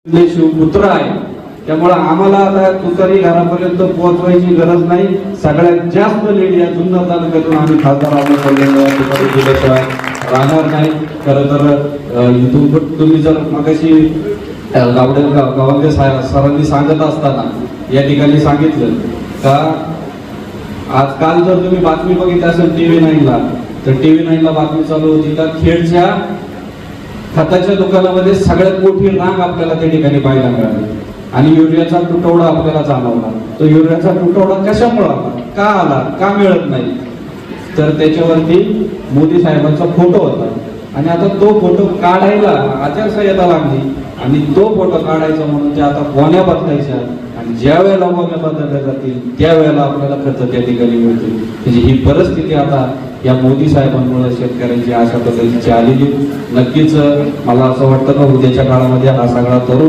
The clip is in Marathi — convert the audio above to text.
शिवपुत्र आहे, त्यामुळे आम्हाला आता तुतारी घरापर्यंत पोहोचवायची गरज नाही. सगळ्यात जास्त लीड या जुन्नर तालुक्यातून आम्ही खासदार दिल्याशिवाय राहणार नाही. खरं तर इथून तुम्ही जर मगाशी गावडे सरांनी सांगत असताना या ठिकाणी सांगितलं का आजकाल जर तुम्ही बातमी बघितली असेल TV9 ला, तर TV9 ला बातमी चालू होती का खेडच्या खताच्या दुकानामध्ये सगळ्यात मोठी रांग आपल्याला त्या ठिकाणी पाहायला मिळाली आणि युरियाचा तुटवडा आपल्याला जाणवला. तो युरियाचा तुटवडा कशामुळे आला, का आला, का मिळत नाही, तर त्याच्यावरती मोदी साहेबांचा फोटो होता आणि आता तो फोटो काढायला आचारसंहिता लागली आणि तो फोटो काढायचा म्हणून ते आता गोण्या बदलायच्या आणि ज्या वेळेला गोण्या बदलल्या जातील त्यावेळेला आपल्याला खर्च त्या ठिकाणी मिळतील. म्हणजे ही परिस्थिती आता या मोदी साहेबांमुळे शेतकऱ्यांची अशा पद्धतीची आलेली. नक्कीच मला असं वाटतं का उद्याच्या काळामध्ये हा सगळा तरुण